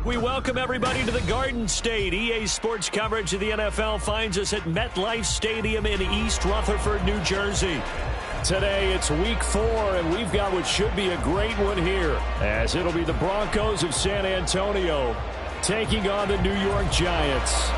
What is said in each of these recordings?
We welcome everybody to the Garden State. EA Sports coverage of the NFL finds us at MetLife Stadium in East Rutherford, New Jersey. Today it's week 4, and we've got what should be a great one here, as it'll be the Broncos of San Antonio taking on the New York Giants.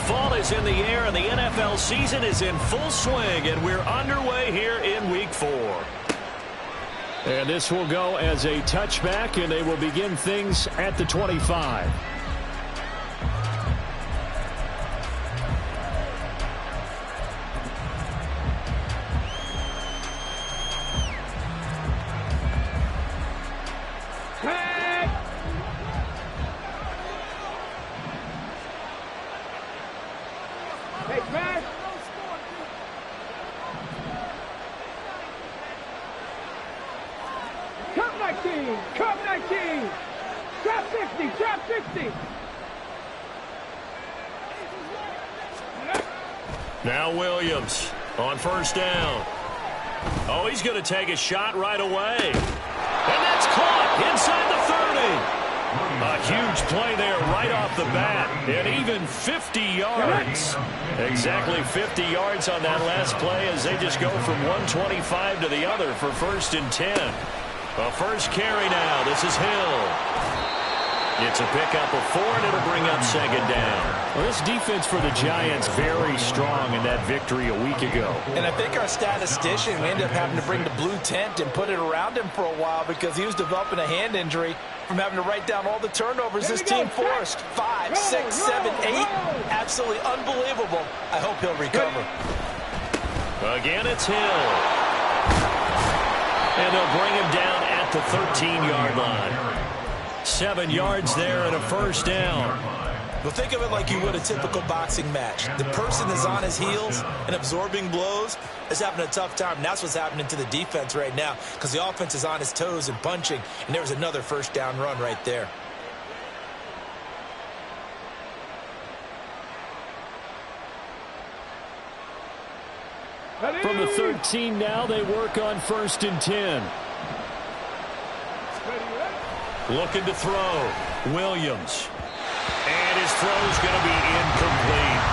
Fall is in the air, and the NFL season is in full swing, and we're underway here in week 4. And this will go as a touchback, and they will begin things at the 25. Now Williams on first down. Oh, he's going to take a shot right away. And that's caught inside the 30. A huge play there right off the bat. And even 50 yards. Exactly 50 yards on that last play as they just go from 125 to the other for 1st and 10. A first carry now. This is Hill. It's a pickup of 4, and it'll bring up 2nd down. Well, this defense for the Giants very strong in that victory a week ago. And I think our statistician, we ended up having to bring the blue tent and put it around him for a while because he was developing a hand injury from having to write down all the turnovers this team forced. 5, 6, 7, 8. Absolutely unbelievable. I hope he'll recover. Again, it's Hill. And they'll bring him down at the 13-yard line. 7 yards there and a first down. Well, think of it like you would a typical boxing match. The person is on his heels and absorbing blows is having a tough time. And that's what's happening to the defense right now because the offense is on his toes and punching. And there was another first down run right there. From the 13 now, they work on 1st and 10. Looking to throw. Williams. And his throw's going to be incomplete.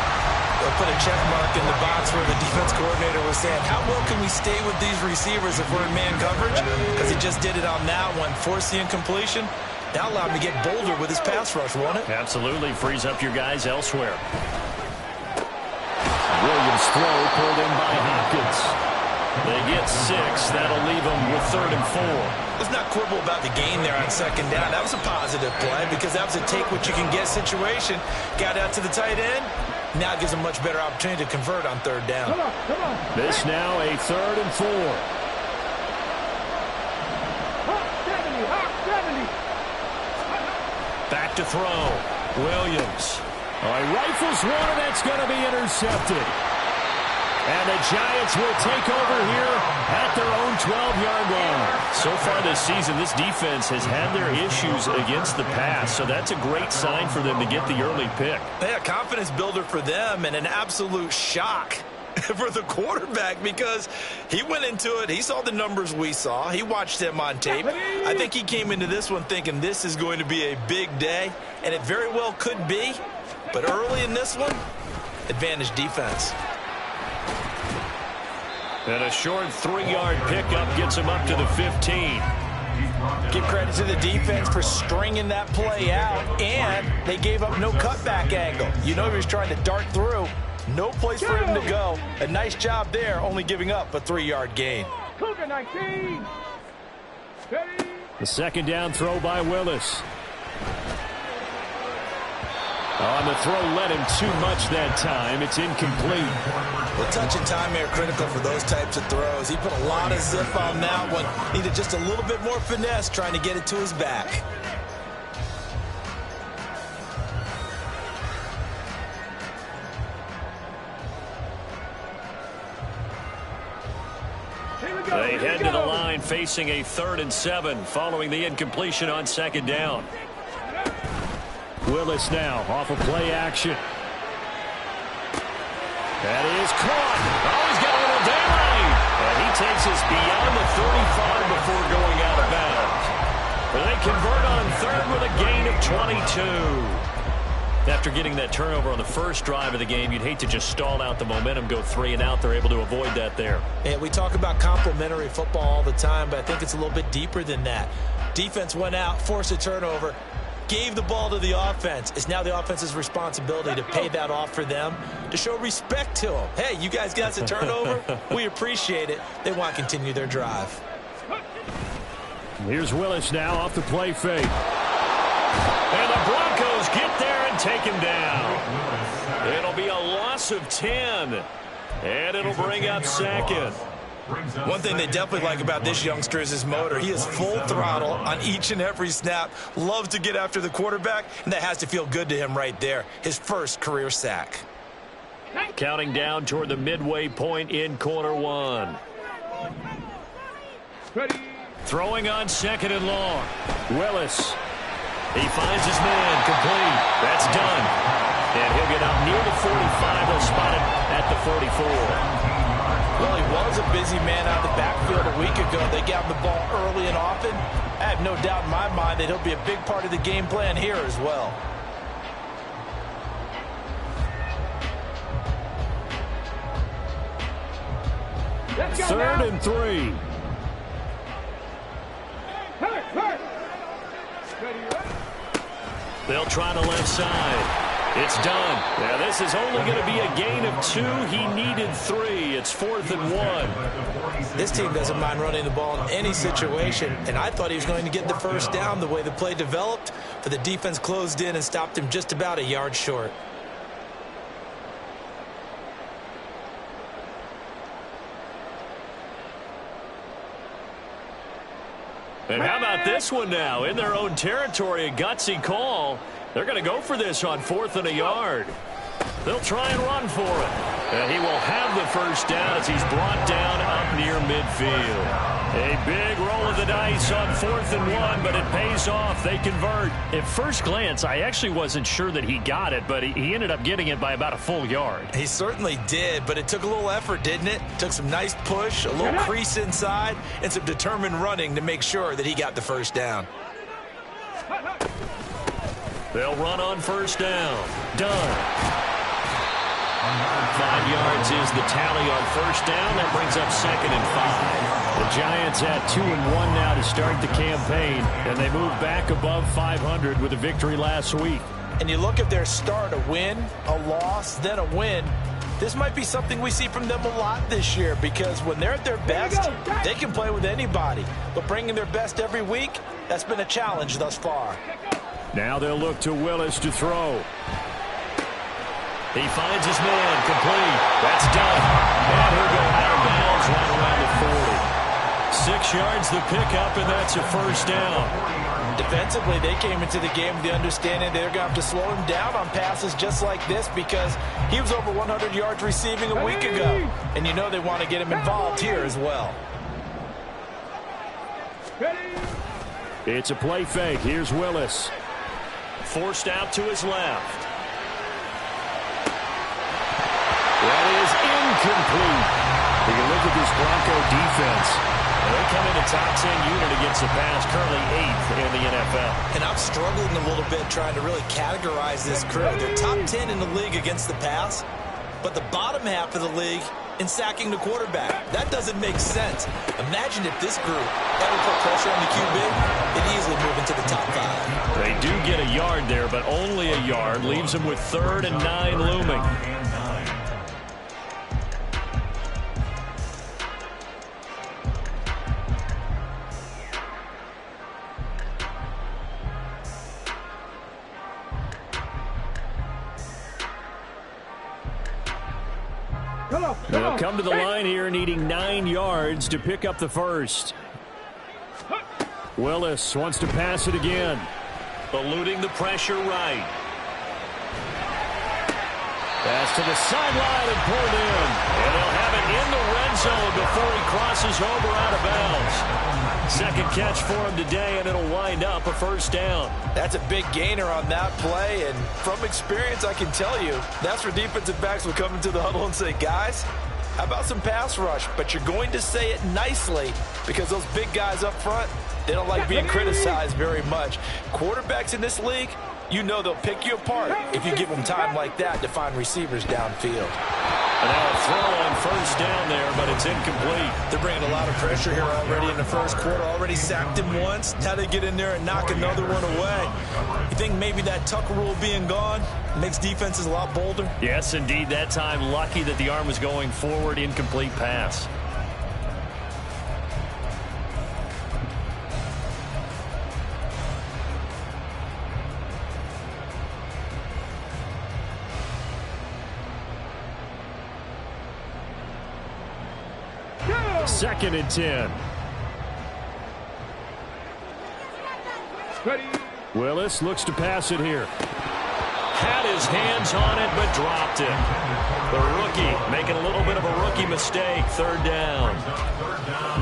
They'll put a check mark in the box where the defense coordinator was saying, how well can we stay with these receivers if we're in man coverage? Because he just did it on that one. Forced the incompletion. That allowed him to get bolder with his pass rush, won't it? Absolutely. Frees up your guys elsewhere. Williams' throw pulled in by Hopkins. They get 6. That'll leave them with 3rd and 4. Let's not quibble about the gain there on 2nd down. That was a positive play because that was a take-what-you-can-get situation. Got out to the tight end. Now it gives them a much better opportunity to convert on 3rd down. Come on. This now a 3rd and 4. Back to throw. Williams. He rifles one, and that's going to be intercepted. And the Giants will take over here at their own 12-yard line. So far this season, this defense has had their issues against the pass, so that's a great sign for them to get the early pick. Yeah, confidence builder for them and an absolute shock for the quarterback because he went into it. He saw the numbers we saw. He watched them on tape. I think he came into this one thinking this is going to be a big day, and it very well could be. But early in this one, advantage defense. And a short 3-yard pickup gets him up to the 15. Give credit to the defense for stringing that play out, and they gave up no cutback angle. You know he was trying to dart through. No place for him to go. A nice job there, only giving up a 3-yard gain. Cougar 19. The 2nd down throw by Willis. On the throw, led him too much that time. It's incomplete. Well, touch and time are critical for those types of throws. He put a lot of zip on that one. Needed just a little bit more finesse trying to get it to his back. They head to the line facing a 3rd and 7 following the incompletion on 2nd down. Willis now off of play action. That is caught. Oh, he's got a little daylight. And he takes us beyond the 35 before going out of bounds. But they convert on 3rd with a gain of 22. After getting that turnover on the first drive of the game, you'd hate to just stall out the momentum, go 3 and out. They're able to avoid that there. And we talk about complementary football all the time, but I think it's a little bit deeper than that. Defense went out, forced a turnover, gave the ball to the offense. It's now the offense's responsibility to pay that off for them, to show respect to them. Hey, you guys got a turnover? We appreciate it. They want to continue their drive. Here's Willis now off the play fake. And the Broncos get there and take him down. It'll be a loss of 10. And it'll bring up 2nd. One thing they definitely like about this youngster is his motor. He is full throttle on each and every snap. Loves to get after the quarterback, and that has to feel good to him right there. His first career sack. Counting down toward the midway point in quarter 1. Ready. Throwing on 2nd and long. Willis. He finds his man complete. That's done. And he'll get out near the 45. He'll spot it at the 44. Well, he was a busy man out of the backfield a week ago. They got him the ball early and often. I have no doubt in my mind that he'll be a big part of the game plan here as well. Let's go 3rd now. and 3. They'll try the left side. It's done. Now, this is only going to be a gain of 2. He needed 3. It's 4th and 1. This team doesn't mind running the ball in any situation, and I thought he was going to get the first down the way the play developed, but the defense closed in and stopped him just about a yard short. And how about this one now? In their own territory, a gutsy call. They're going to go for this on 4th and a yard. They'll try and run for it. And he will have the first down as he's brought down up near midfield. A big roll of the dice on 4th and 1, but it pays off. They convert. At first glance, I actually wasn't sure that he got it, but he ended up getting it by about a full yard. He certainly did, but it took a little effort, didn't it? Took some nice push, a little crease inside, and some determined running to make sure that he got the first down. They'll run on first down. Done. 5 yards is the tally on first down. That brings up 2nd and 5. The Giants at 2-1 now to start the campaign, and they move back above 500 with a victory last week. And you look at their start, a win, a loss, then a win. This might be something we see from them a lot this year, because when they're at their best, they can play with anybody. But bringing their best every week, that's been a challenge thus far. Now they'll look to Willis to throw. He finds his man complete. That's done. And he'll go out of bounds right around the 40. 6 yards the pickup, and that's a first down. Defensively, they came into the game with the understanding they're going to have to slow him down on passes just like this, because he was over 100 yards receiving a week ago. And you know they want to get him involved here as well. It's a play fake. Here's Willis. Forced out to his left. That is incomplete. You look at this Bronco defense. They come in a top 10 unit against the pass, currently 8th in the NFL. And I'm struggling a little bit trying to really categorize this crew. They're top 10 in the league against the pass, but the bottom half of the league in sacking the quarterback. That doesn't make sense. Imagine if this group ever put pressure on the QB, they'd easily move into the top 5. They do get a yard there, but only a yard. Leaves them with 3rd and 9 looming. They'll come to the line here needing 9 yards to pick up the first. Willis wants to pass it again. Eluding the pressure right. Pass to the sideline and pulled in. And they'll have it in the red end zone before he crosses over out of bounds. Second catch for him today, and it'll wind up a first down. That's a big gainer on that play, and from experience, I can tell you, that's where defensive backs will come into the huddle and say, guys, how about some pass rush? But you're going to say it nicely because those big guys up front, they don't like being criticized very much. Quarterbacks in this league, you know they'll pick you apart if you give them time like that to find receivers downfield. And now a throw on first down there, but it's incomplete. They're bringing a lot of pressure here already in the first quarter. Already sacked him once. Now they get in there and knock another one away. You think maybe that tuck rule being gone makes defenses a lot bolder? Yes, indeed. That time, lucky that the arm was going forward. Incomplete pass. Second and 10. Ready. Willis looks to pass it here. Had his hands on it, but dropped it. The rookie making a little bit of a rookie mistake. Third down.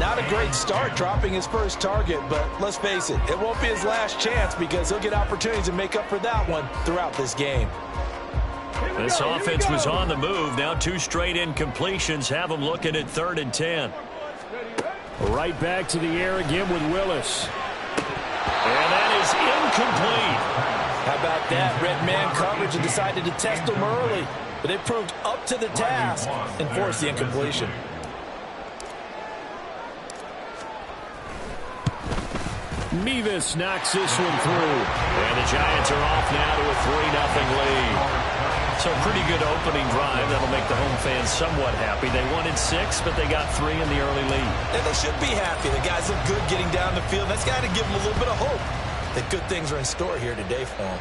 Not a great start dropping his first target, but let's face it, it won't be his last chance because he'll get opportunities to make up for that one throughout this game. This offense was on the move. Now 2 straight incompletions have them looking at 3rd and 10. Right back to the air again with Willis. And that is incomplete. How about that? Red man coverage and decided to test him early, but it proved up to the task and forced the incompletion. Mevis knocks this one through. And the Giants are off now to a 3-0 lead. So a pretty good opening drive. That'll make the home fans somewhat happy. They wanted 6, but they got 3 in the early lead. And they should be happy. The guys look good getting down the field. That's got to give them a little bit of hope that good things are in store here today for them.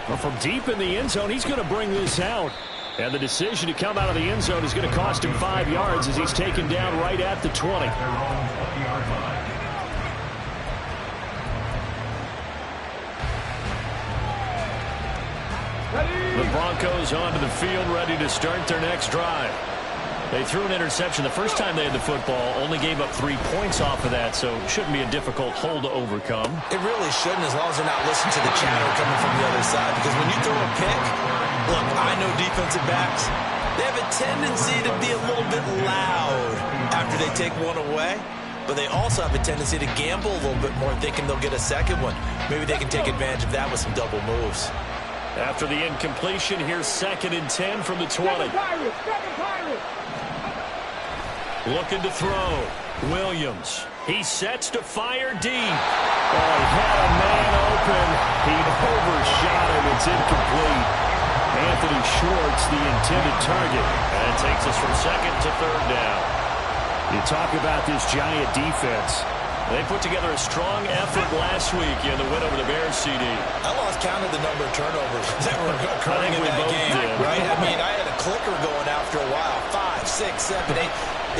Well, from deep in the end zone, he's going to bring this out. And the decision to come out of the end zone is going to cost him 5 yards as he's taken down right at the 20. The Broncos onto the field, ready to start their next drive. They threw an interception the first time they had the football, only gave up 3 points off of that, so it shouldn't be a difficult hole to overcome. It really shouldn't, as long as they're not listening to the chatter coming from the other side, because when you throw a pick, look, I know defensive backs, they have a tendency to be a little bit loud after they take one away, but they also have a tendency to gamble a little bit more, thinking they'll get a second one. Maybe they can take advantage of that with some double moves. After the incompletion, here's 2nd and 10 from the 20. Looking to throw. Williams. He sets to fire deep. Oh, he had a man open. He overshot him. It's incomplete. Anthony Schwartz, the intended target. And it takes us from 2nd to 3rd down. You talk about this Giant defense. They put together a strong effort last week in the win over the Bears, CD. I lost count of the number of turnovers that were occurring in that game, right? I mean, I had a clicker going after a while. 5, 6, 7, 8.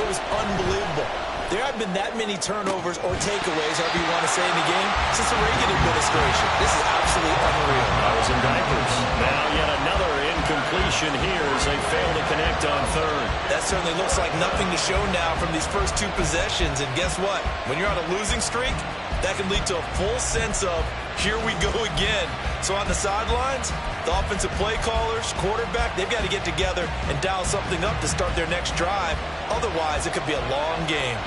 It was unbelievable. There haven't been that many turnovers or takeaways, however you want to say, in the game since the Reagan administration. This is absolutely unreal. I was in diapers. Now yet another incompletion here as they fail to connect on 3rd. That certainly looks like nothing to show now from these first 2 possessions. And guess what? When you're on a losing streak, that can lead to a full sense of, here we go again. So on the sidelines, the offensive play callers, quarterback, they've got to get together and dial something up to start their next drive. Otherwise, it could be a long game.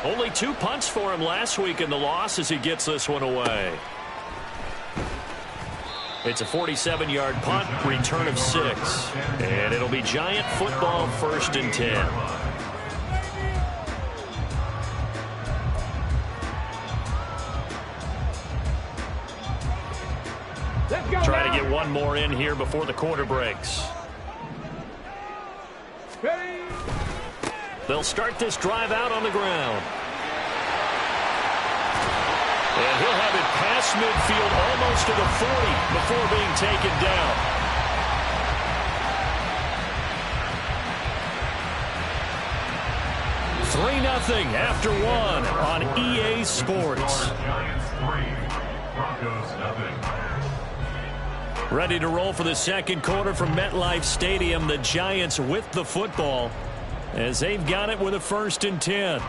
Only 2 punts for him last week in the loss as he gets this one away. It's a 47-yard punt, return of 6. And it'll be Giant football, 1st and 10. Try to get one more in here before the quarter breaks. They'll start this drive out on the ground. And he'll have it past midfield almost to the 40 before being taken down. Three 3-0 after 1 on EA Sports. Ready to roll for the second quarter from MetLife Stadium. The Giants with the football as they've got it with a 1st and 10.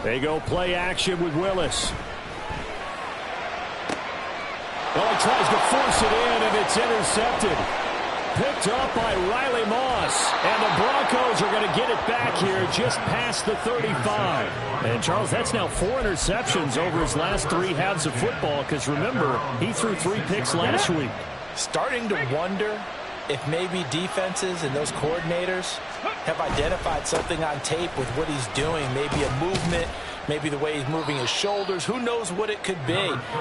They go play action with Willis. Well, he tries to force it in, and it's intercepted. Picked up by Riley Moss. And the Broncos are going to get it back here just past the 35. And, Charles, that's now 4 interceptions over his last 3 halves of football, because, remember, he threw 3 picks last week. Starting to wonder if maybe defenses and those coordinators have identified something on tape with what he's doing. Maybe a movement, maybe the way he's moving his shoulders. Who knows what it could be?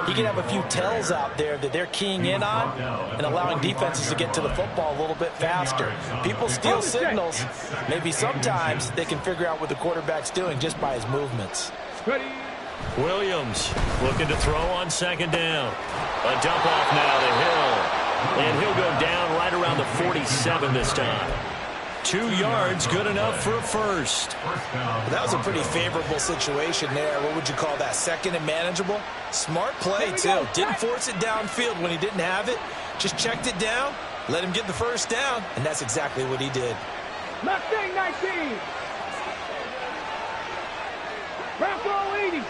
He could have a few tells out there that they're keying in on and allowing defenses to get to the football a little bit faster. People steal signals. Maybe sometimes they can figure out what the quarterback's doing just by his movements. Williams looking to throw on 2nd down. A dump off now to Hill. And he'll go down right around the 47 this time. 2 yards, good enough for a first. That was a pretty favorable situation there. What would you call that? 2nd and manageable? Smart play, too. Didn't force it downfield when he didn't have it. Just checked it down, let him get the first down, and that's exactly what he did. Mustang 19. Bronco 80.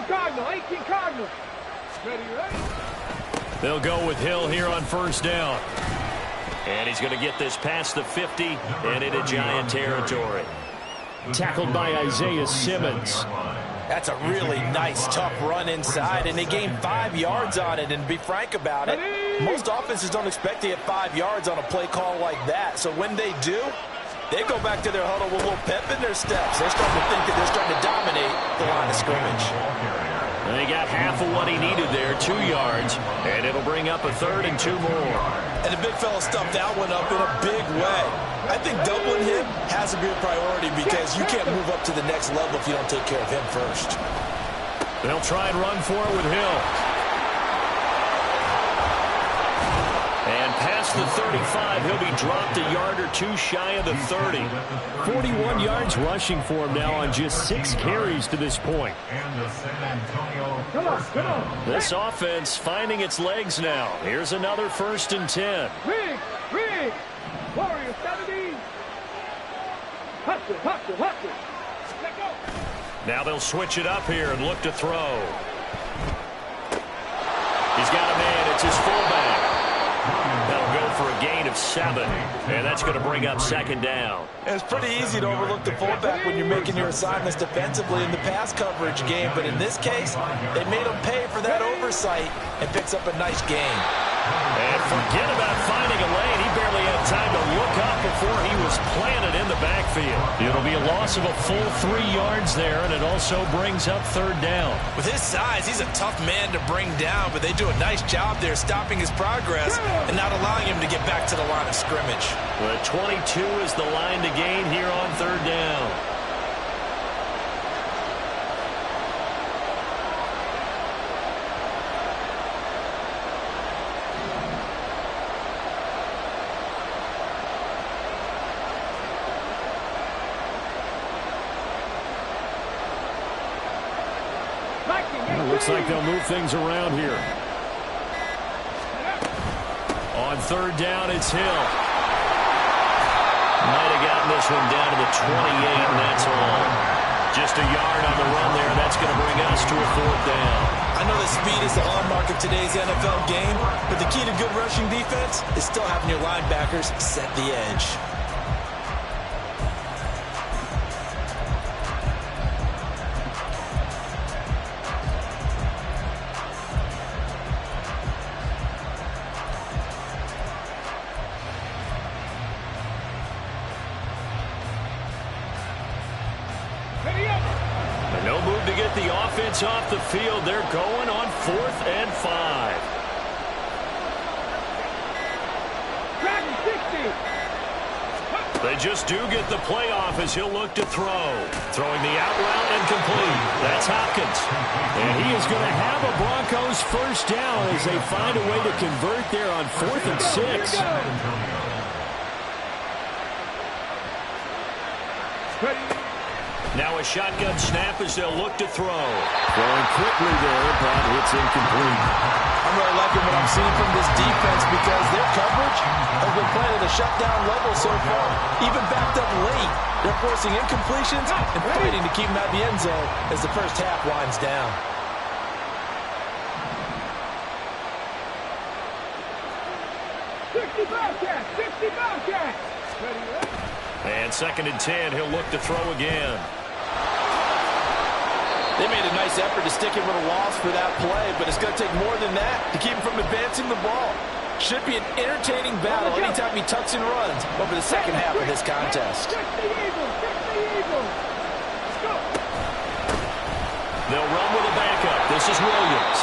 Cardinal, 18 Cardinal. Ready? They'll go with Hill here on 1st down. And he's going to get this past the 50 and into Giant territory. Tackled by Isaiah Simmons. That's a really nice, tough run inside, and they gained 5 yards on it. And to be frank about it, most offenses don't expect to get 5 yards on a play call like that. So when they do, they go back to their huddle with a little pep in their steps. They're starting to think that they're starting to dominate the line of scrimmage. And they got half of what he needed there, 2 yards, and it'll bring up a 3rd and 2 more. And the big fella stuffed that one up in a big way. I think doubling him has to be a priority because you can't move up to the next level if you don't take care of him first. They'll try and run for it with Hill. And past the 35, he'll be dropped a yard or 2 shy of the 30. 41 yards rushing for him now on just 6 carries to this point. Come on. This offense finding its legs now. Here's another 1st and 10. Rig. Warrior 70. Hustle. Let go. Now they'll switch it up here and look to throw. He's got a man. It's his fullback. That'll go for a gain of 7, and that's going to bring up 2nd down. And it's pretty easy to overlook the fullback when you're making your assignments defensively in the pass coverage game, but in this case, they made him pay for that oversight and picks up a nice gain. And forget about finding a lane. He barely had time to look up before he was planted in the backfield. It'll be a loss of a full 3 yards there, and it also brings up 3rd down. With his size, he's a tough man to bring down, but they do a nice job there stopping his progress and not allowing him to get back to the line of scrimmage. The 22 is the line to gain here on 3rd down. Looks like they'll move things around here. On 3rd down, it's Hill. Might have gotten this one down to the 28, and that's all. Just a yard on the run there. That's going to bring us to a 4th down. I know that speed is the hallmark of today's NFL game, but the key to good rushing defense is still having your linebackers set the edge. gets off the field. They're going on 4th and 5. Dragon 60. They just do get the playoff as he'll look to throw. Throwing the out route and complete. That's Hopkins. And he is going to have a Broncos first down as they find a way to convert there on 4th and 6. Now a shotgun snap as they'll look to throw. Throwing quickly there, but it's incomplete. I'm really liking what I'm seeing from this defense because their coverage has been playing at a shutdown level so far. Even backed up late, they're forcing incompletions and fighting to keep them out of the end zone as the first half winds down. And 2nd and 10, he'll look to throw again. They made a nice effort to stick him with a loss for that play, but it's going to take more than that to keep him from advancing the ball. Should be an entertaining battle anytime he tucks and runs over the second half of this contest. They'll run with a backup. This is Williams.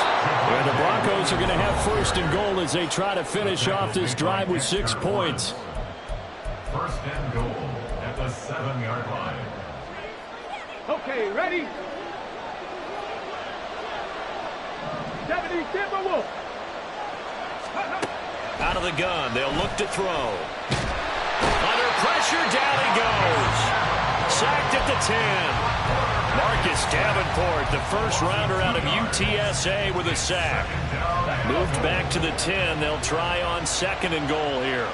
And the Broncos are going to have 1st and goal as they try to finish off this drive with 6 points. 1st and goal at the 7-yard line. Okay, ready? 70 Timberwolves. Out of the gun, they'll look to throw. Under pressure, down he goes. Sacked at the 10. Marcus Davenport, the first rounder out of UTSA with a sack. Moved back to the 10. They'll try on 2nd and goal here.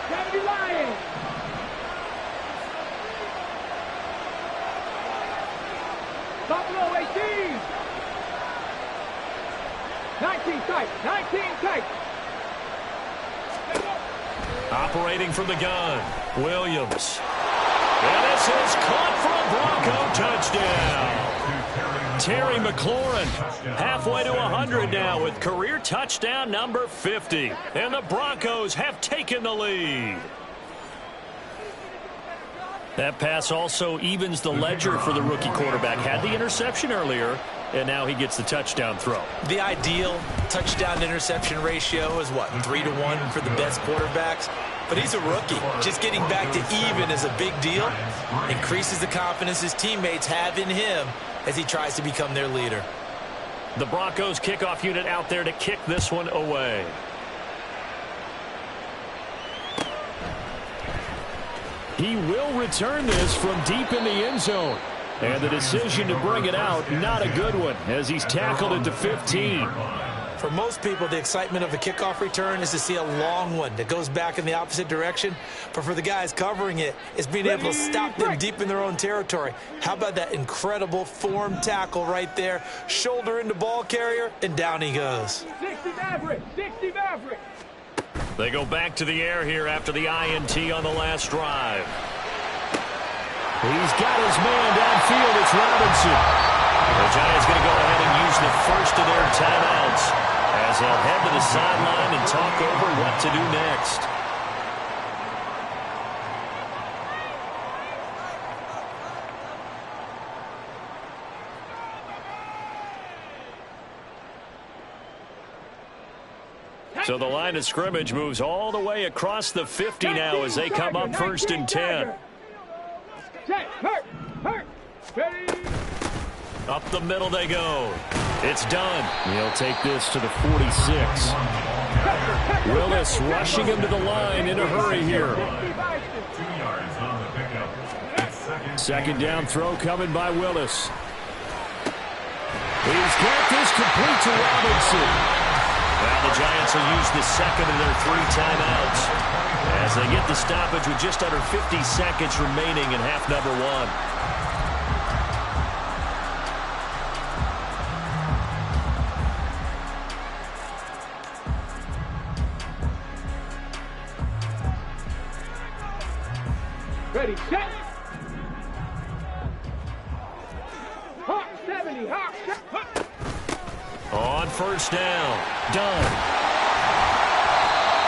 70 Lions. Buffalo 18. 19 tight. 19 tight. Operating from the gun, Williams. And this is caught for a Bronco touchdown. Terry McLaurin halfway to 100 now with career touchdown number 50. And the Broncos have taken the lead. That pass also evens the ledger for the rookie quarterback. Had the interception earlier, and now he gets the touchdown throw. The ideal touchdown-interception ratio is, what, 3-to-1 for the best quarterbacks? But he's a rookie. Just getting back to even is a big deal. Increases the confidence his teammates have in him as he tries to become their leader. The Broncos kickoff unit out there to kick this one away. He will return this from deep in the end zone. And the decision to bring it out, not a good one, as he's tackled at the 15. For most people, the excitement of a kickoff return is to see a long one that goes back in the opposite direction. But for the guys covering it, it's being able to stop them deep in their own territory. How about that incredible form tackle right there? Shoulder into ball carrier, and down he goes. 60 Maverick. 60 Maverick. They go back to the air here after the INT on the last drive. He's got his man downfield. It's Robinson. The Giants going to go ahead and use the first of their timeouts as they'll head to the sideline and talk over what to do next. So the line of scrimmage moves all the way across the 50 now as they come up 1st and 10. Up the middle they go. It's done. He'll take this to the 46. Willis rushing him to the line in a hurry here. 2 yards on the pickup. 2nd down throw coming by Willis. He's got this complete to Robinson. Well, the Giants will use the 2nd of their 3 timeouts as they get the stoppage with just under 50 seconds remaining in half number 1. Ready, set. Hawk 70, Hawk, On 1st down, done.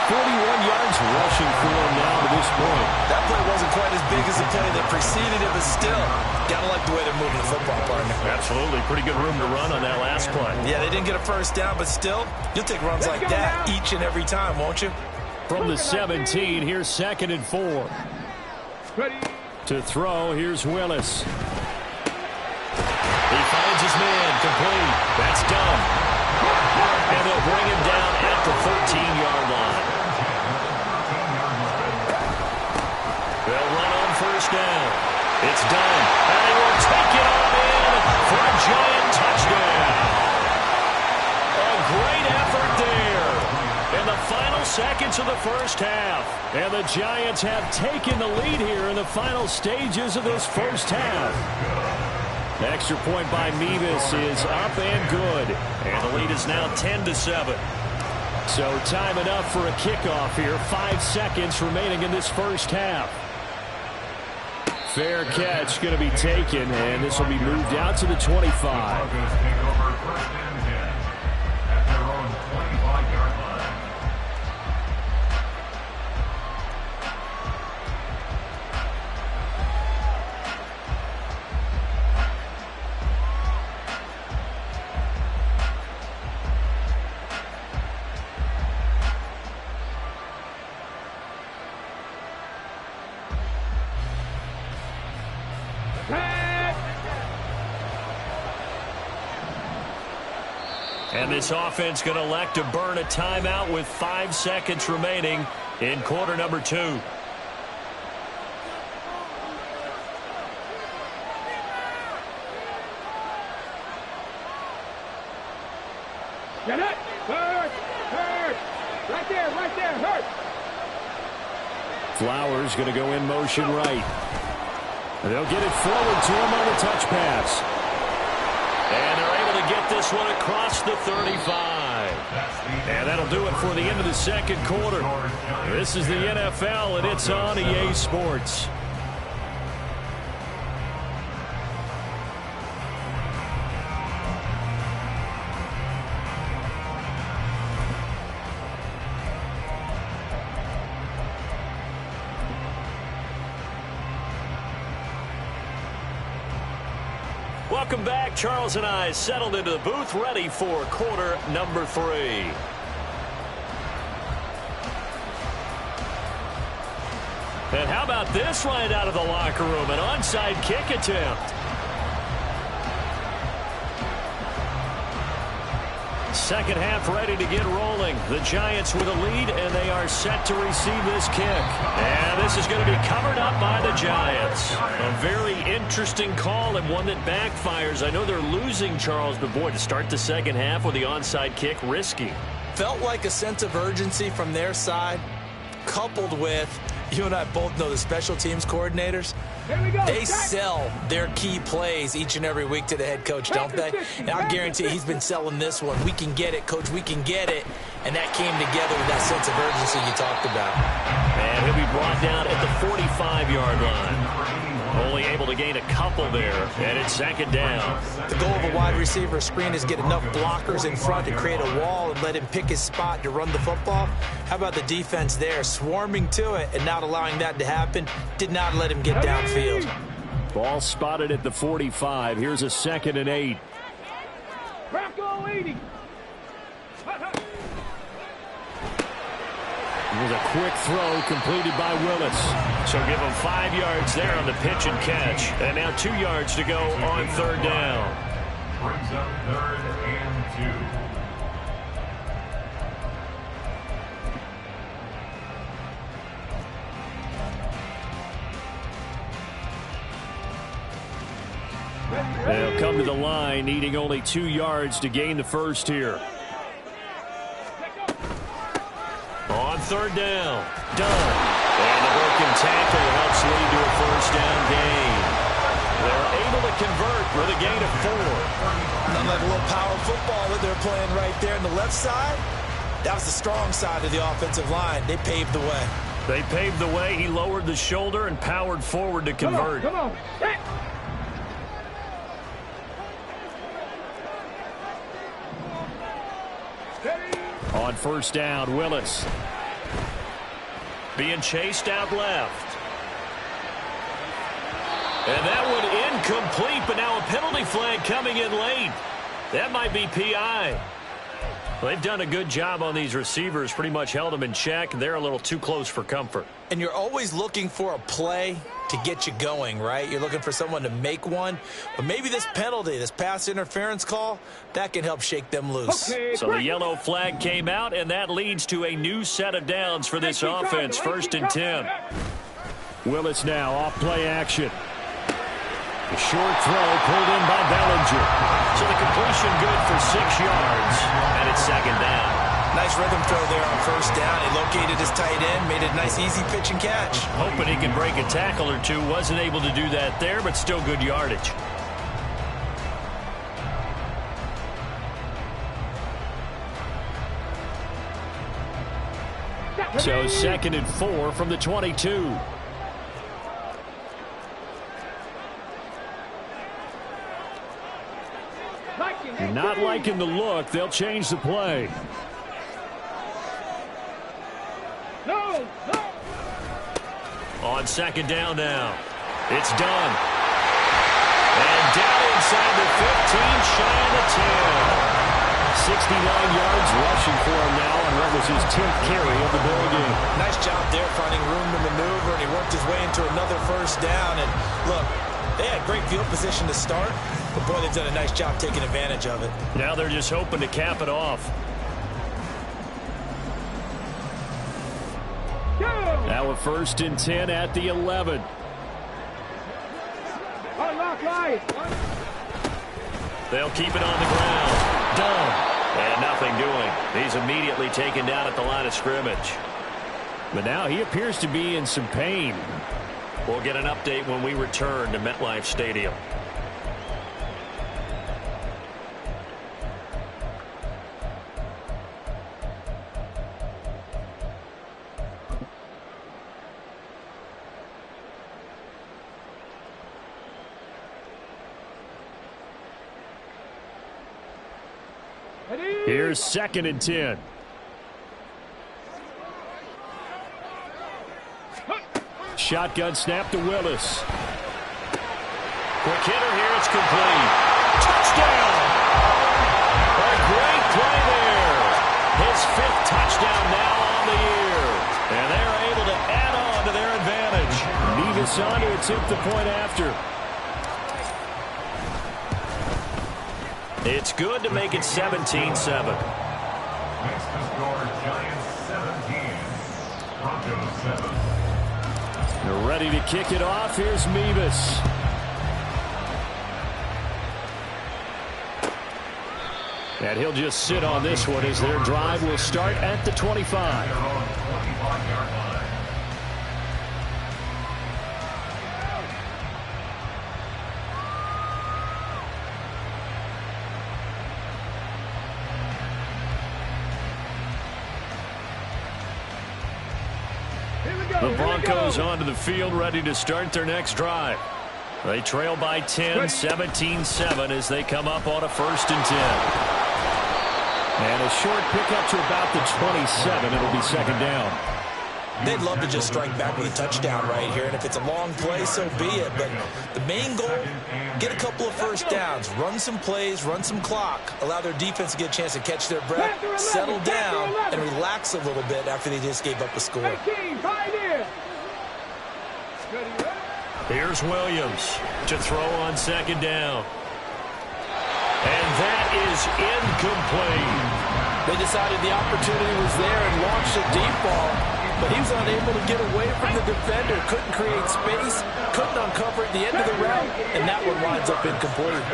41 yards rushing for him now to this point. That play wasn't quite as big as the play that preceded it, but still, gotta like the way they're moving the football, partner. Absolutely. Pretty good room to run on that last play. Yeah, they didn't get a first down, but still, you'll take runs like that each and every time, won't you? From the 17, here's 2nd and 4. Ready. To throw, here's Willis. He finds his man, complete. That's done. And they'll bring him down at the 13-yard line. They'll run on first down. It's done. And they will take it on in for a giant touchdown. A great effort there. In the final seconds of the first half. And the Giants have taken the lead here in the final stages of this first half. The extra point by Mevis is up and good. And the lead is now 10-7. So time enough for a kickoff here. 5 seconds remaining in this first half. Fair catch going to be taken, and this will be moved out to the 25. Broncos take over 1st and 10 at their own 25-yard line. And this offense going to elect to burn a timeout with 5 seconds remaining in quarter number 2. Get it. Hurt. Right there. Hurt. Flowers going to go in motion right. And they'll get it forward to him on the touch pass. And they're able to get this one across the 35. And that'll do it for the end of the second quarter. This is the NFL, and it's on EA Sports. Welcome back. Charles and I settled into the booth, ready for quarter number 3. And how about this right out of the locker room? An onside kick attempt. Second half ready to get rolling. The Giants with a lead, and they are set to receive this kick. And this is going to be covered up by the Giants. A very interesting call and one that backfires. I know they're losing, Charles, but boy, to start the second half with the onside kick, risky. Felt like a sense of urgency from their side, coupled with, you and I both know the special teams coordinators. Here we go. They sell their key plays each and every week to the head coach, don't they? And I guarantee he's been selling this one. We can get it, coach. We can get it. And that came together with that sense of urgency you talked about. And he'll be brought down at the 45-yard line. Only able to gain a couple there, and it's second down. The goal of a wide receiver screen is get enough blockers in front to create a wall and let him pick his spot to run the football. How about the defense there, swarming to it and not allowing that to happen? Did not let him get downfield. Ball spotted at the 45. Here's a 2nd and 8. Bronco leading. Here's a quick throw completed by Willis. So give him 5 yards there on the pitch and catch. And now 2 yards to go on third down. Brings up 3rd and 2. They'll come to the line, needing only 2 yards to gain the first here. On third down, done. And the broken tackle helps lead to a first down gain. They're able to convert with a gain of 4. Nothing like a little power football that they're playing right there on the left side. That was the strong side of the offensive line. They paved the way. They paved the way. He lowered the shoulder and powered forward to convert. Come on. Set. On first down, Willis. being chased out left. And that one incomplete, but now a penalty flag coming in late. That might be PI. Well, they've done a good job on these receivers, pretty much held them in check. They're a little too close for comfort. And you're always looking for a play to get you going, right? You're looking for someone to make one. But maybe this penalty, this pass interference call, that can help shake them loose. Okay, So the yellow flag came out, and that leads to a new set of downs for this offense. 1st and 10. Willis now off play action. A short throw pulled in by Bellinger. So the completion good for 6 yards, and it's 2nd down. Nice rhythm throw there on 1st down. He located his tight end, made a nice easy pitch and catch. Hoping he can break a tackle or two. Wasn't able to do that there, but still good yardage. So 2nd and 4 from the 22. Not liking the look. They'll change the play. No, no. On 2nd down now. It's done. And down inside the 15, shy of the 10. 69 yards rushing for him now on what was his 10th carry of the ball game. Nice job there finding room to maneuver, and he worked his way into another 1st down. And look, they had great field position to start, but boy, they've done a nice job taking advantage of it. Now they're just hoping to cap it off. Now a 1st and 10 at the 11. Unlock life. They'll keep it on the ground. Done. And nothing doing. He's immediately taken down at the line of scrimmage. But now he appears to be in some pain. We'll get an update when we return to MetLife Stadium. Here's 2nd and 10. Shotgun snap to Willis. Quick hitter here. It's complete. Touchdown! A great play there. His 5th touchdown now on the year. And they're able to add on to their advantage. Nevis on to attempt the point after. It's good to make it 17-7. Next to score, Giants 17, Broncos 7. They're ready to kick it off. Here's Mevis. And he'll just sit on this one as their drive will start at the 25. Their own 25-yard line. The Broncos onto the field, ready to start their next drive. They trail by 10, 17-7 as they come up on a 1st and 10. And a short pickup to about the 27. It'll be 2nd down. They'd love to just strike back with a touchdown right here, and if it's a long play, so be it. But the main goal, get a couple of 1st downs, run some plays, run some clock, allow their defense to get a chance to catch their breath, settle down, and relax a little bit after they just gave up a score. Here's Williams to throw on 2nd down. And that is incomplete. They decided the opportunity was there and launched a deep ball, but he was unable to get away from the defender, couldn't create space, couldn't uncover at the end of the route, and that one winds up incomplete.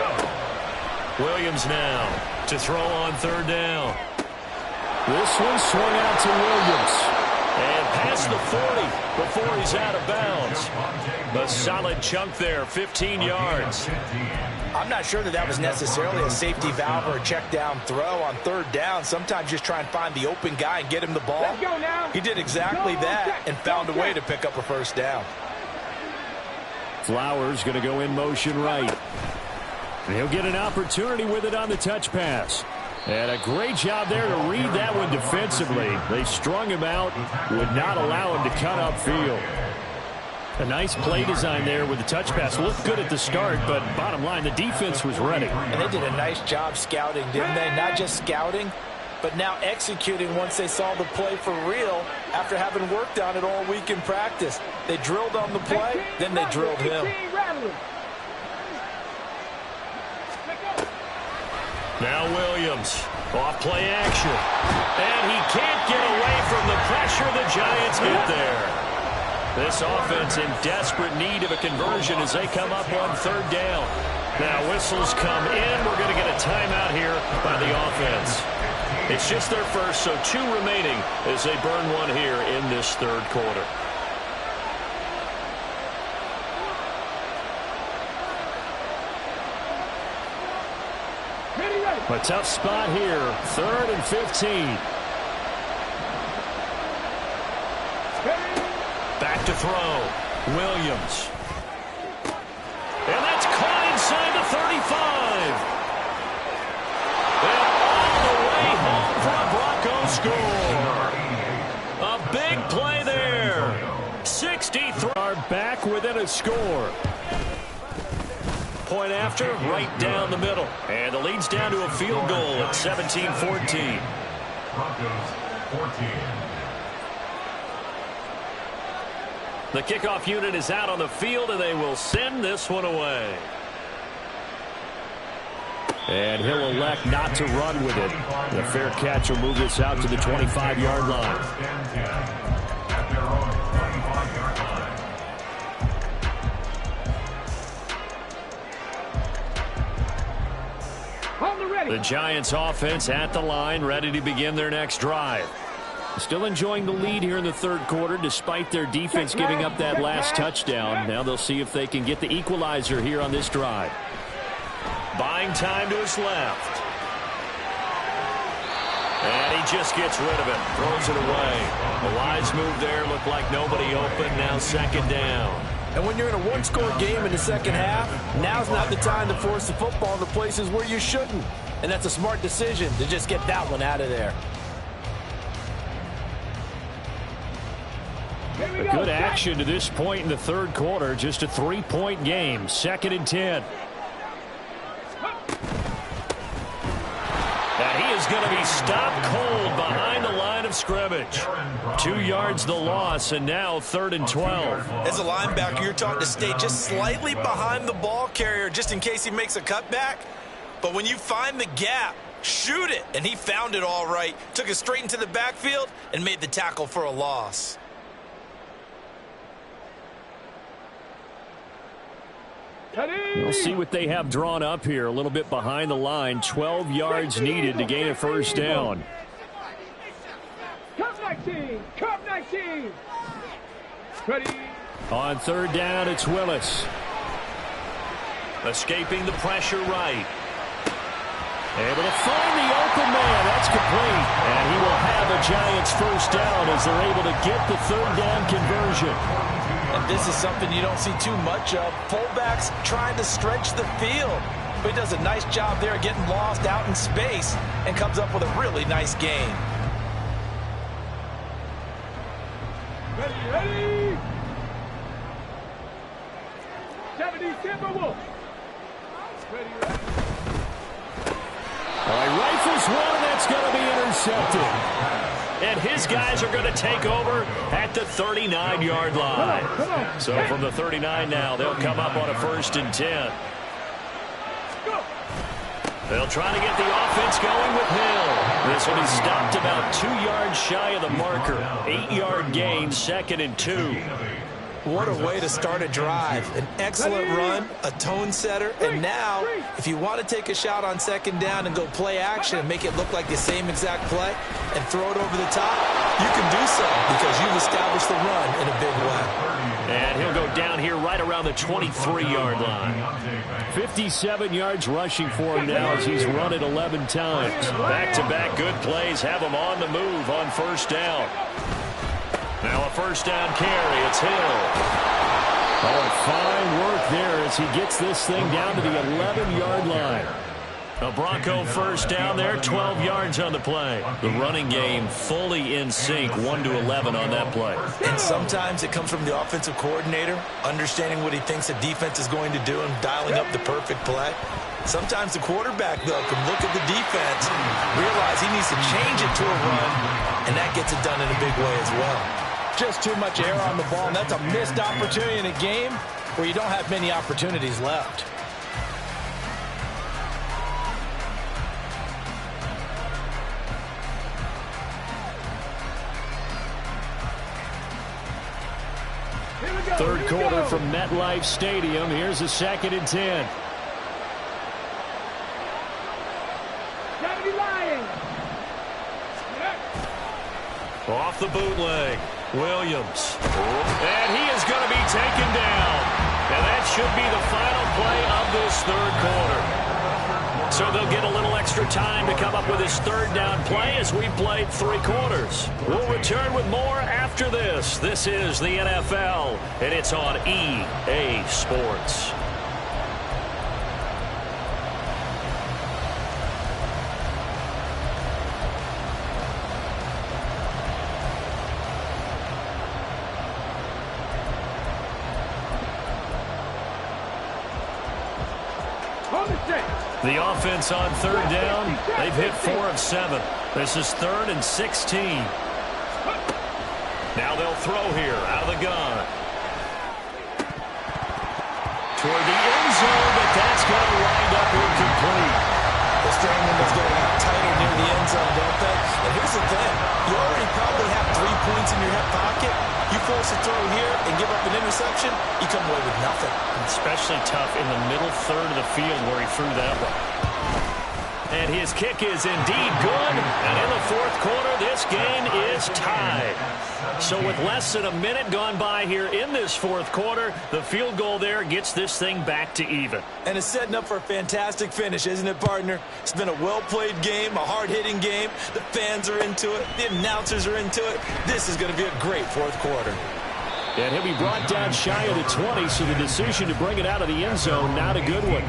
Williams now to throw on 3rd down. This one swung out to Williams. And past the 40 before he's out of bounds. A solid chunk there, 15 yards. I'm not sure that was necessarily a safety valve or a check down throw on 3rd down. Sometimes just try and find the open guy and get him the ball. He did exactly that and found a way to pick up a 1st down. Flowers going to go in motion right. And he'll get an opportunity with it on the touch pass. And a great job there to read that one defensively. They strung him out, would not allow him to cut upfield. A nice play design there with the touch pass. Looked good at the start, but bottom line, the defense was ready. And they did a nice job scouting, didn't they? Not just scouting, but now executing once they saw the play for real after having worked on it all week in practice. They drilled on the play, then they drilled him. Now Williams, off play action. And he can't get away from the pressure the Giants get there. This offense in desperate need of a conversion as they come up on third down. Now whistles come in. We're going to get a timeout here by the offense. It's just their first, so 2 remaining as they burn one here in this third quarter. A tough spot here, 3rd and 15. Back to throw, Williams. And that's caught inside the 35. And all the way home for a Bronco score. A big play there. 63 are back within a score. Point after, right down the middle. And the lead's down to a field goal at 17-14. Broncos 14. The kickoff unit is out on the field, and they will send this one away. And he'll elect not to run with it. The fair catch will move this out to the 25-yard line. At their own 25-yard line. The Giants offense at the line, ready to begin their next drive. Still enjoying the lead here in the third quarter despite their defense giving up that last touchdown. Now they'll see if they can get the equalizer here on this drive. Buying time to his left. And he just gets rid of it. Throws it away. A wise move there. Looked like nobody open. Now second down. And when you're in a one-score game in the second half, now's not the time to force the football into places where you shouldn't. And that's a smart decision to just get that one out of there. Good action to this point in the third quarter. Just a 3-point game. 2nd and 10. And he is going to be stopped cold behind the line of scrimmage. 2 yards the loss, and now 3rd and 12. As a linebacker, you're taught to stay just slightly behind the ball carrier just in case he makes a cutback. But when you find the gap, shoot it. And he found it all right. Took it straight into the backfield and made the tackle for a loss. We'll see what they have drawn up here. A little bit behind the line. 12 yards needed to gain a first down. Cup 19! Cup 19! Ready? On third down, it's Willis. Escaping the pressure right. Able to find the open man. That's complete. And he will have a Giants first down as they're able to get the third down conversion. And this is something you don't see too much of. Fullbacks trying to stretch the field. But he does a nice job there getting lost out in space and comes up with a really nice gain. Ready, ready! 70 Timberwolves! Ready, ready! All right, rifles one, and that's going to be intercepted. And his guys are going to take over at the 39-yard line. So from the 39 now, they'll come up on a 1st and 10. They'll try to get the offense going with Hill. This will be stopped about 2 yards shy of the marker. 8-yard gain, 2nd and 2. What a way to start a drive. An excellent run, a tone setter, and now if you want to take a shot on second down and go play action and make it look like the same exact play and throw it over the top, you can do so because you've established the run in a big way. And he'll go down here right around the 23-yard line. 57 yards rushing for him now as he's run it 11 times. Back-to-back good plays have him on the move on first down. Now a first down carry. It's Hill. Oh, fine work there as he gets this thing down to the 11-yard line. A Bronco first down there, 12 yards on the play. The running game fully in sync, 1-11 on that play. And sometimes it comes from the offensive coordinator, understanding what he thinks the defense is going to do and dialing up the perfect play. Sometimes the quarterback, though, can look at the defense, realize he needs to change it to a run, and that gets it done in a big way as well. Just too much air on the ball, and that's a missed opportunity in a game where you don't have many opportunities left. Third quarter from MetLife Stadium. Here's a 2nd and 10. Off the bootleg, Williams. And he is going to be taken down. And that should be the final play of this third quarter. So they'll get a little extra time to come up with his third down play as we played 3 quarters. We'll return with more after this. This is the NFL, and it's on EA Sports. The offense on third down, they've hit 4 of 7. This is 3rd and 16. Now they'll throw here out of the gun. Toward the end zone, but that's going to wind up incomplete. The string windows getting tighter near the end zone, don't they? And here's the thing. You already probably have 3 points in your hip pocket. You force a throw here and give up an interception, you come away with nothing. Especially tough in the middle third of the field where he threw that one. And his kick is indeed good. And in the 4th quarter, this game is tied. So with less than a minute gone by here in this 4th quarter, the field goal there gets this thing back to even. And it's setting up for a fantastic finish, isn't it, partner? It's been a well-played game, a hard-hitting game. The fans are into it. The announcers are into it. This is going to be a great 4th quarter. And he'll be brought down shy of the 20, so the decision to bring it out of the end zone, not a good one.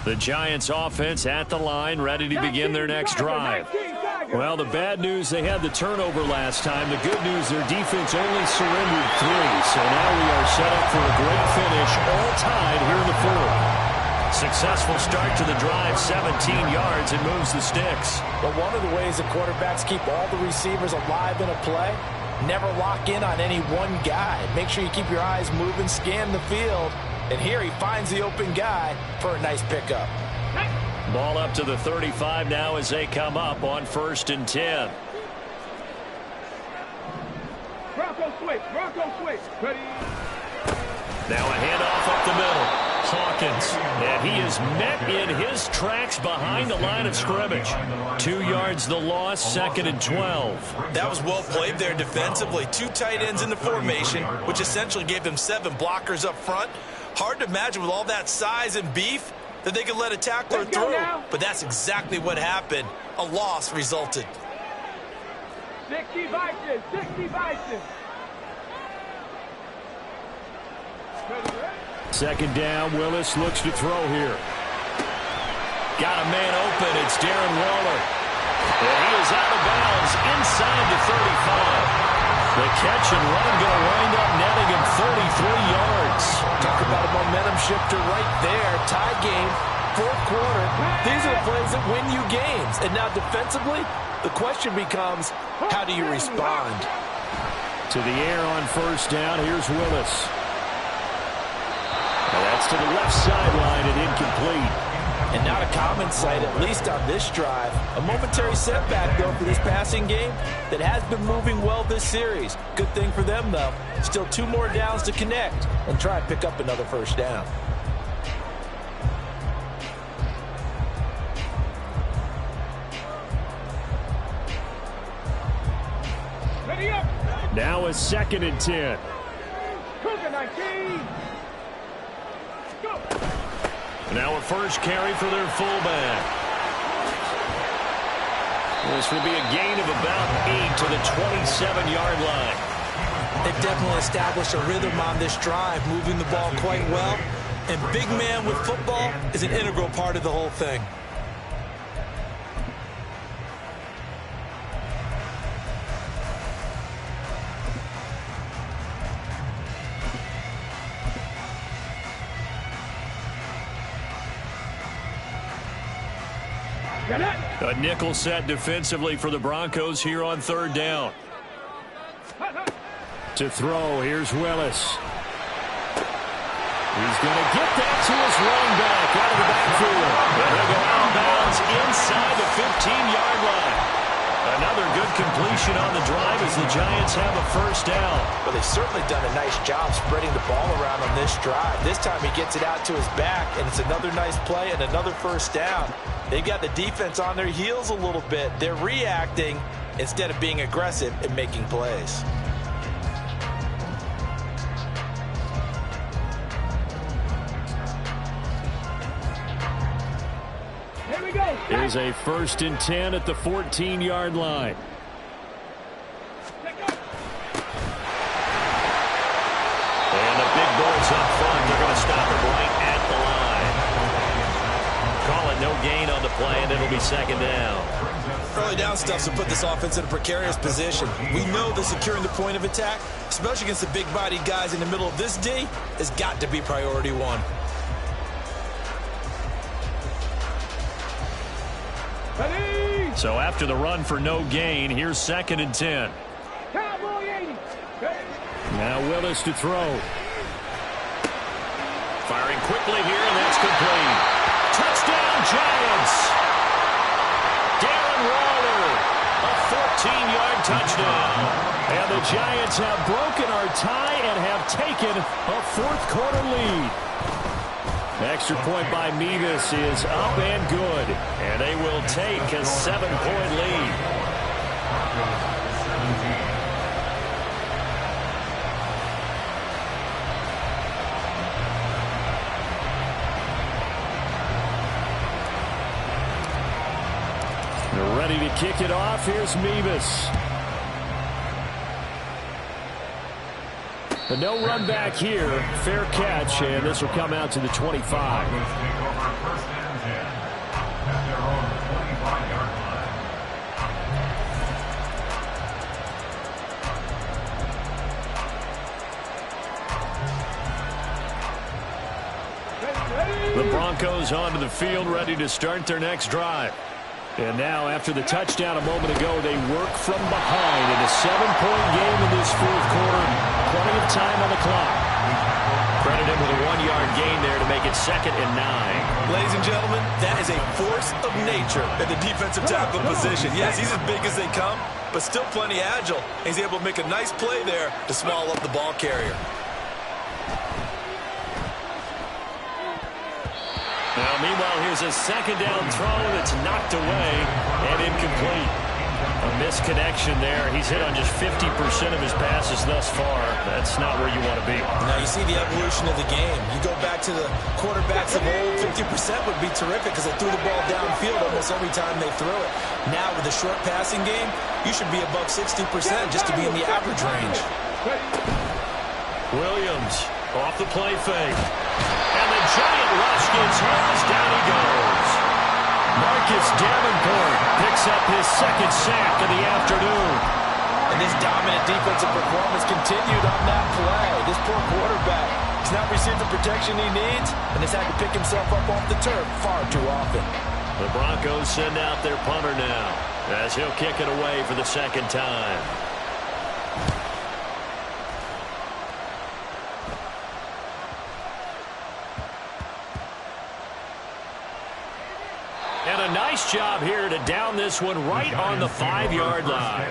The Giants offense at the line, ready to begin their next drive. Well, the bad news, they had the turnover last time. The good news, their defense only surrendered 3. So now we are set up for a great finish, all tied here in the 4th. Successful start to the drive, 17 yards, and moves the sticks. But one of the ways that quarterbacks keep all the receivers alive in a play, never lock in on any one guy. Make sure you keep your eyes moving, scan the field. And here he finds the open guy for a nice pickup. Ball up to the 35 now as they come up on 1st and 10. Bronco switch. Bronco switch. Ready. Now a handoff up the middle. Hawkins, and he is met in his tracks behind the line of scrimmage. 2 yards the loss, 2nd and 12. That was well played there defensively. 2 tight ends in the formation, which essentially gave them 7 blockers up front. Hard to imagine with all that size and beef that they could let a tackler through. But that's exactly what happened. A loss resulted. 60 Vikings. 60 Vikings. Ready, ready. 2nd down, Willis looks to throw here. Got a man open, it's Darren Waller. And he is out of bounds inside the 35. The catch and run going to wind up netting him 33 yards. Talk about a momentum shifter right there. Tie game, 4th quarter. These are plays that win you games. And now defensively, the question becomes, how do you respond? To the air on 1st down, here's Willis. And that's to the left sideline and incomplete. And not a common sight, at least on this drive. A momentary setback, though, for this passing game that has been moving well this series. Good thing for them, though. Still 2 more downs to connect and try and pick up another 1st down. Ready up. Now a 2nd and 10. Cougar 19. Go. Now a first carry for their fullback. This will be a gain of about 8 to the 27-yard line. They've definitely established a rhythm on this drive, moving the ball quite well. And big man with football is an integral part of the whole thing. A nickel set defensively for the Broncos here on 3rd down. To throw, here's Willis. He's going to get that to his running back out of the backfield. And he'll go out of bounds inside the 15-yard line. Another good completion on the drive as the Giants have a 1st down. Well, they've certainly done a nice job spreading the ball around on this drive. This time he gets it out to his back, and it's another nice play and another 1st down. They've got the defense on their heels a little bit. They're reacting instead of being aggressive and making plays. Here we go. Here's a 1st and 10 at the 14-yard line. And the big boys up front, they're going to stop it right at the line. Call it no gain on the play, and it'll be 2nd down. Early down stuff to put this offense in a precarious position. We know that securing the point of attack, especially against the big-bodied guys in the middle of this D, has got to be priority 1. Ready. So after the run for no gain, here's 2nd and 10. Cowboy 80. Ready. Now Willis to throw. Firing quickly here, and that's complete. Touchdown, Giants! Darren Waller, a 14-yard touchdown. And the Giants have broken our tie and have taken a 4th quarter lead. Extra point by Mevis is up and good, and they will take a 7-point lead. They're ready to kick it off. Here's Mevis. But no run back here. Fair catch, and this will come out to the 25. Take over 1st and 10 at their own 25-yard line. The Broncos onto the field, ready to start their next drive. And now, after the touchdown a moment ago, they work from behind in a 7-point game in this 4th quarter. Plenty of time on the clock. Credit him with a 1-yard gain there to make it 2nd and 9. Ladies and gentlemen, that is a force of nature at the defensive tackle position. Yes, he's as big as they come, but still plenty agile. He's able to make a nice play there to swallow up the ball carrier. Now, meanwhile, here's a 2nd down throw that's knocked away and incomplete. A misconnection there. He's hit on just 50% of his passes thus far. That's not where you want to be. Now, you see the evolution of the game. You go back to the quarterbacks of old, 50% would be terrific because they threw the ball downfield almost every time they threw it. Now, with the short passing game, you should be above 60% just to be in the average range. Williams off the play fake. And the giant rush gets hers. Down he goes. Marcus Davenport picks up his 2nd sack of the afternoon. And this dominant defensive performance continued on that play. This poor quarterback has not received the protection he needs and has had to pick himself up off the turf far too often. The Broncos send out their punter now as he'll kick it away for the 2nd time. And a nice job here to down this one right on the 5-yard line.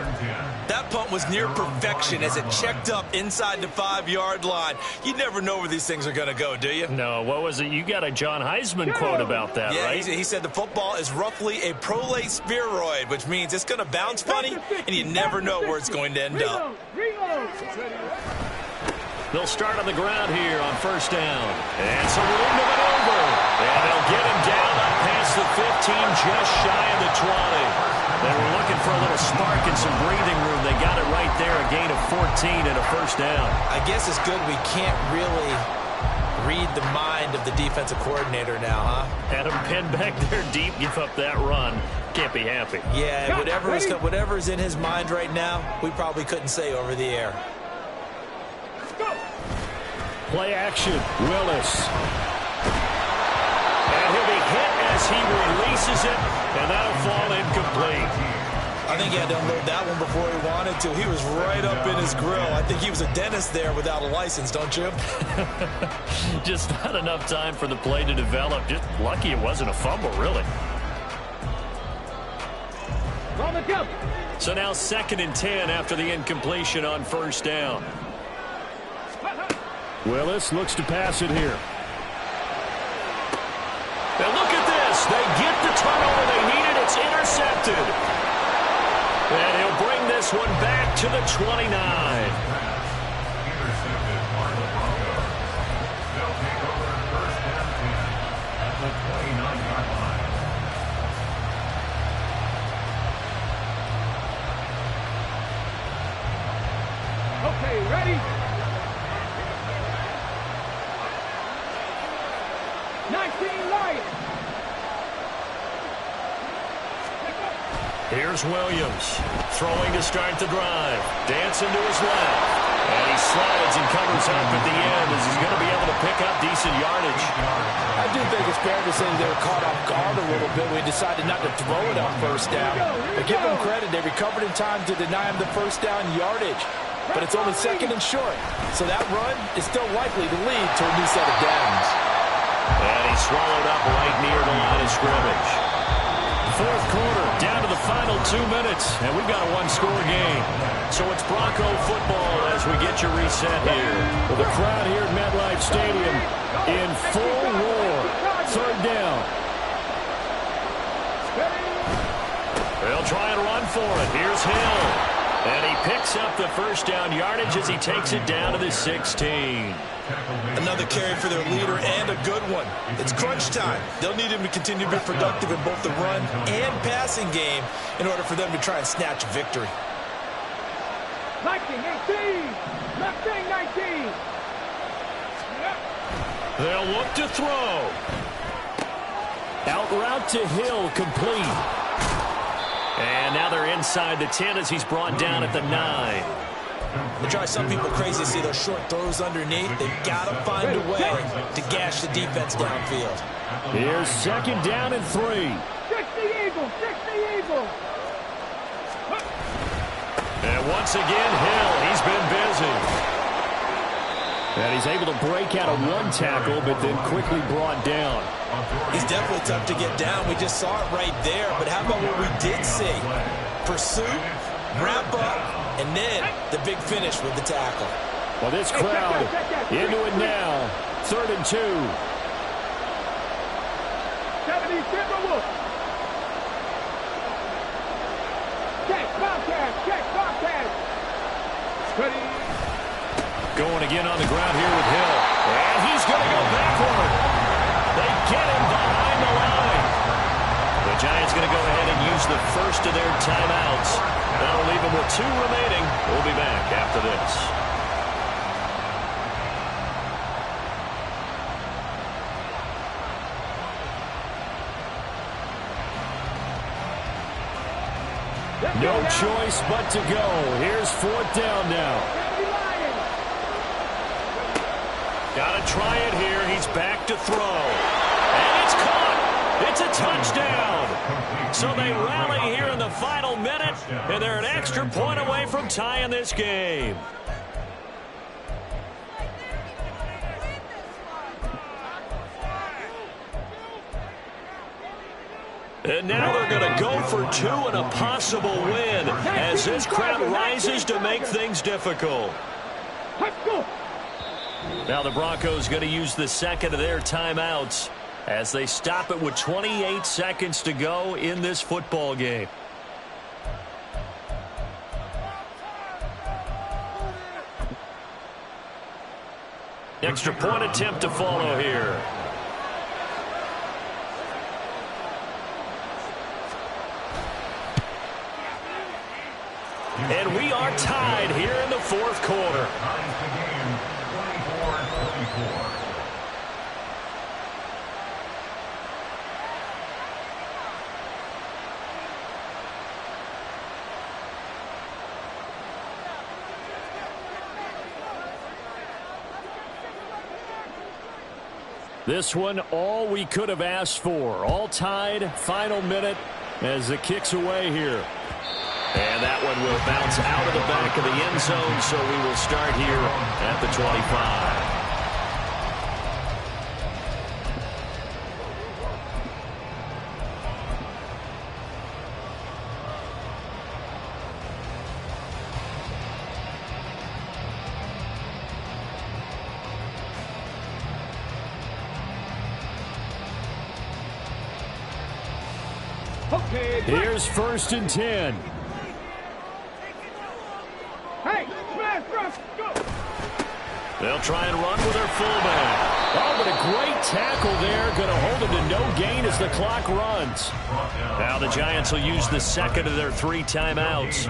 That punt was near perfection as it checked up inside the 5-yard line. You never know where these things are going to go, do you? No, what was it? You got a John Heisman quote about that, yeah, right? He said the football is roughly a prolate spheroid, which means it's going to bounce funny, and you never know where it's going to end up. They'll start on the ground here on 1st down. And some room to maneuver. And they'll get him down up past the 15, just shy of the 20. They were looking for a little spark and some breathing room. They got it right there, a gain of 14 and a 1st down. I guess it's good we can't really read the mind of the defensive coordinator now, huh? Had him pinned back there deep, give up that run. Can't be happy. Yeah, whatever is in his mind right now, we probably couldn't say over the air. Play action, Willis. And he'll be hit as he releases it, and that'll fall incomplete. I think he had to unload that one before he wanted to. He was right up in his grill. I think he was a dentist there without a license, don't you? Just not enough time for the play to develop. Just lucky it wasn't a fumble, really. So now 2nd and 10 after the incompletion on 1st down. Willis looks to pass it here. And look at this. They get the turnover they needed. It's intercepted. And he'll bring this one back to the 29. Intercepted by the Broncos. They'll take over 1st and 10 at the 29-yard line. Okay, ready? 19 Lions. Here's Williams, throwing to start the drive. Dancing to his left. And he slides and covers up at the end as he's going to be able to pick up decent yardage. I do think it's fair to say they were caught off guard a little bit. We decided not to throw it on 1st down. But give them credit. They recovered in time to deny him the 1st down yardage. But it's only 2nd and short. So that run is still likely to lead to a new set of downs. And he's swallowed up right near the line of scrimmage. 4th quarter, down to the final 2 minutes, and we've got a 1-score game. So it's Bronco football as we get you reset here. With the crowd here at MetLife Stadium in full roar. 3rd down. They'll try and run for it. Here's Hill. And he picks up the 1st down yardage as he takes it down to the 16. Another carry for their leader and a good one. It's crunch time. They'll need him to continue to be productive in both the run and passing game in order for them to try and snatch a victory. 19, 18. Left wing, 19. They'll look to throw. Out route to Hill, complete. And now they're inside the 10 as he's brought down at the 9. They drive some people crazy to see those short throws underneath. They've got to find a way to gash the defense downfield. Here's 2nd down and 3. 60 Eagles, 60 Eagles. And once again, Hill, he's been busy. And he's able to break out of one tackle, but then quickly brought down. He's definitely tough to get down. We just saw it right there. But how about what we did see? Pursuit, wrap up, and then the big finish with the tackle. Well, this crowd into it now. 3rd and 2. 70 Timberwolves. Check, Bobcat. Ready. Going again on the ground here with Hill. And he's going to go backward. They get him behind the line. The Giants going to go ahead and use the first of their timeouts. That'll leave them with 2 remaining. We'll be back after this. No choice but to go. Here's 4th down now. Got to try it here. He's back to throw. And it's caught. It's a touchdown. So they rally here in the final minute, and they're an extra point away from tying this game. And now they're going to go for 2 and a possible win as this crowd rises to make things difficult. Now the Broncos going to use the second of their timeouts as they stop it with 28 seconds to go in this football game. Extra point attempt to follow here. And we are tied here in the 4th quarter. This one, all we could have asked for. All tied, final minute as it kicks away here. And that one will bounce out of the back of the end zone, so we will start here at the 25. Here's 1st and 10. They'll try and run with their fullback. Oh, but a great tackle there. Going to hold him to no gain as the clock runs. Now the Giants will use the second of their 3 timeouts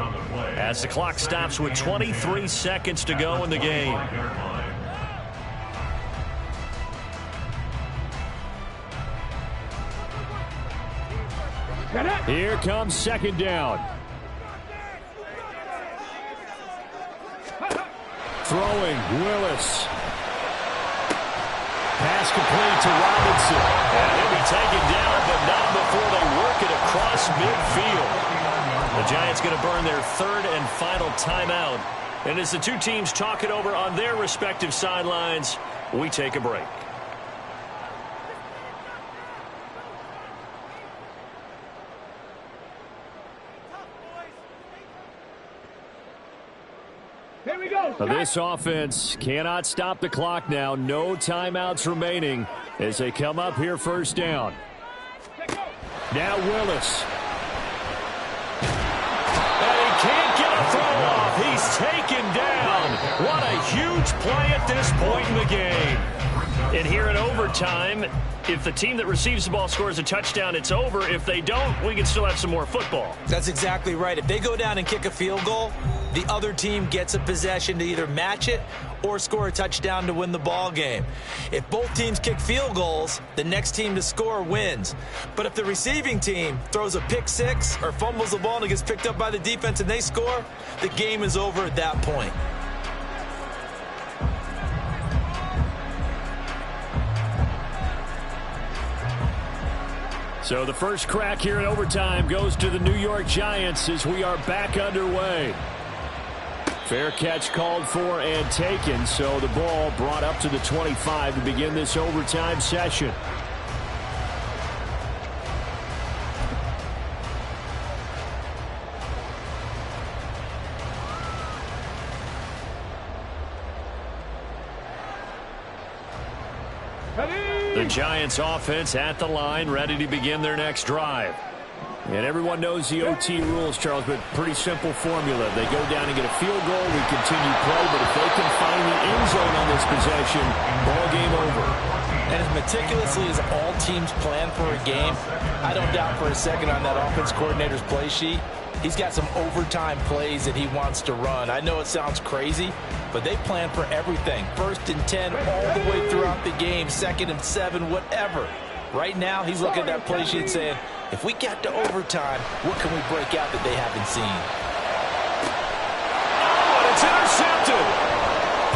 as the clock stops with 23 seconds to go in the game. Here comes 2nd down. Throwing, Willis. Pass complete to Robinson. And he'll be taken down, but not before they work it across midfield. The Giants going to burn their 3rd and final timeout. And as the 2 teams talk it over on their respective sidelines, we take a break. This offense cannot stop the clock now. No timeouts remaining as they come up here 1st down. Now Willis. And he can't get a throw off. He's taken down. What a huge play at this point in the game. And here in overtime, if the team that receives the ball scores a touchdown, it's over. If they don't, we can still have some more football. That's exactly right. If they go down and kick a field goal, the other team gets a possession to either match it or score a touchdown to win the ball game. If both teams kick field goals, the next team to score wins. But if the receiving team throws a pick 6 or fumbles the ball and it gets picked up by the defense and they score, the game is over at that point. So the first crack here in overtime goes to the New York Giants as we are back underway. Fair catch called for and taken, so the ball brought up to the 25 to begin this overtime session. The Giants offense at the line, ready to begin their next drive. And everyone knows the OT rules, Charles, but pretty simple formula. They go down and get a field goal, we continue play, but if they can find the end zone on this possession, ball game over. And as meticulously as all teams plan for a game, I don't doubt for a second on that offense coordinator's play sheet, he's got some overtime plays that he wants to run. I know it sounds crazy, but they plan for everything. 1st and 10 all the way throughout the game, 2nd and 7, whatever. Right now, he's looking at that play sheet saying, if we get to overtime, what can we break out that they haven't seen? Oh, and it's intercepted.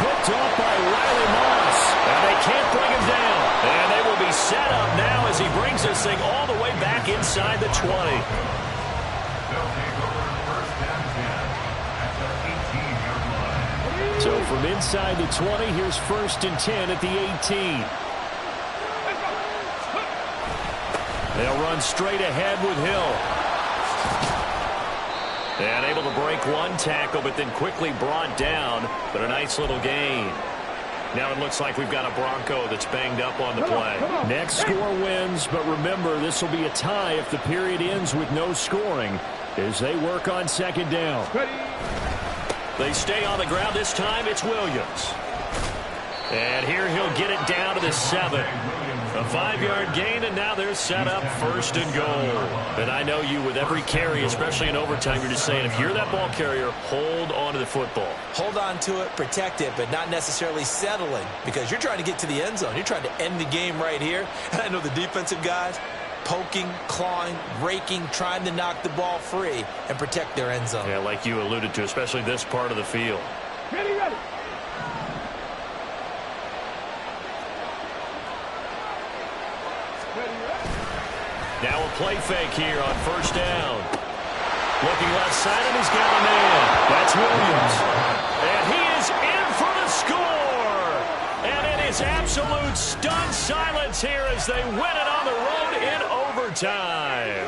Picked off by Riley Moss. And they can't bring him down. And they will be set up now as he brings this thing all the way back inside the 20. They'll take over 1st and 10 at the 18-yard line. So from inside the 20, here's 1st and 10 at the 18. They'll run straight ahead with Hill. And able to break one tackle, but then quickly brought down. But a nice little gain. Now it looks like we've got a Bronco that's banged up on the play. Next score wins, but remember, this will be a tie if the period ends with no scoring as they work on 2nd down. They stay on the ground. This time it's Williams. And here he'll get it down to the 7. A 5-yard gain, and now they're set up 1st and goal. And I know you, with every carry, especially in overtime, you're just saying, if you're that ball carrier, hold on to the football. Hold on to it, protect it, but not necessarily settling, because you're trying to get to the end zone. You're trying to end the game right here. And I know the defensive guys poking, clawing, raking, trying to knock the ball free and protect their end zone. Yeah, like you alluded to, especially this part of the field. Ready, ready. Now a play fake here on 1st down. Looking left side, and he's got a man. That's Williams. And he is in for the score. And it is absolute stunned silence here as they win it on the road in overtime.